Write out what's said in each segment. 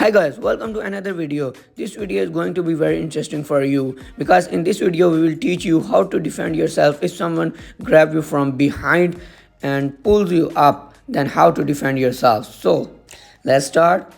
Hi guys, welcome to another video. This video is going to be very interesting for you because in this video we will teach you how to defend yourself if someone grabs you from behind and pulls you up, then how to defend yourself. So let's start.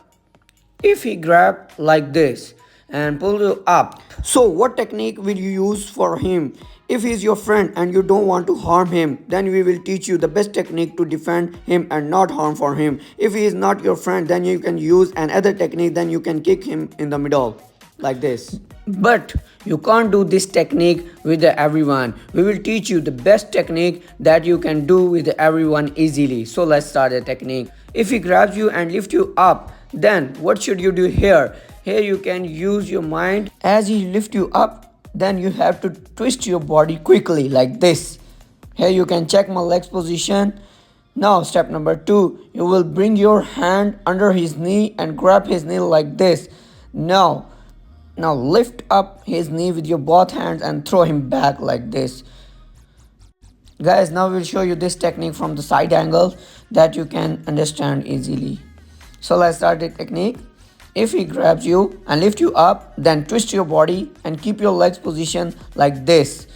If he grabs like this and pulls you up, so what technique will you use for him? If he is your friend and you don't want to harm him, then we will teach you the best technique to defend him and not harm for him. If he is not your friend, then you can use another technique, then you can kick him in the middle like this. But you can't do this technique with everyone. We will teach you the best technique that you can do with everyone easily. So let's start the technique. If he grabs you and lifts you up, then what should you do here? Here you can use your mind. As he lifts you up, then you have to twist your body quickly like this. Here you can check my legs position. Now step number 2, you will bring your hand under his knee and grab his knee like this. Now lift up his knee with your both hands and throw him back like this. Guys, now we'll show you this technique from the side angle that you can understand easily. So let's start the technique. If he grabs you and lifts you up, then twist your body and keep your legs position like this.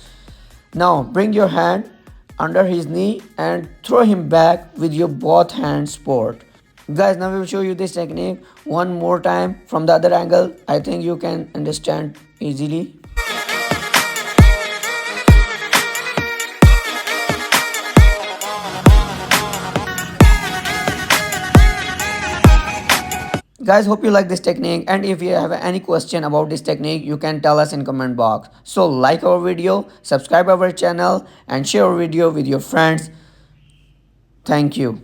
Now bring your hand under his knee and throw him back with your both hands forward. Guys, now we will show you this technique one more time from the other angle. I think you can understand easily. Guys, hope you like this technique, and if you have any question about this technique, you can tell us in comment box. So like our video, subscribe our channel and share our video with your friends. Thank you.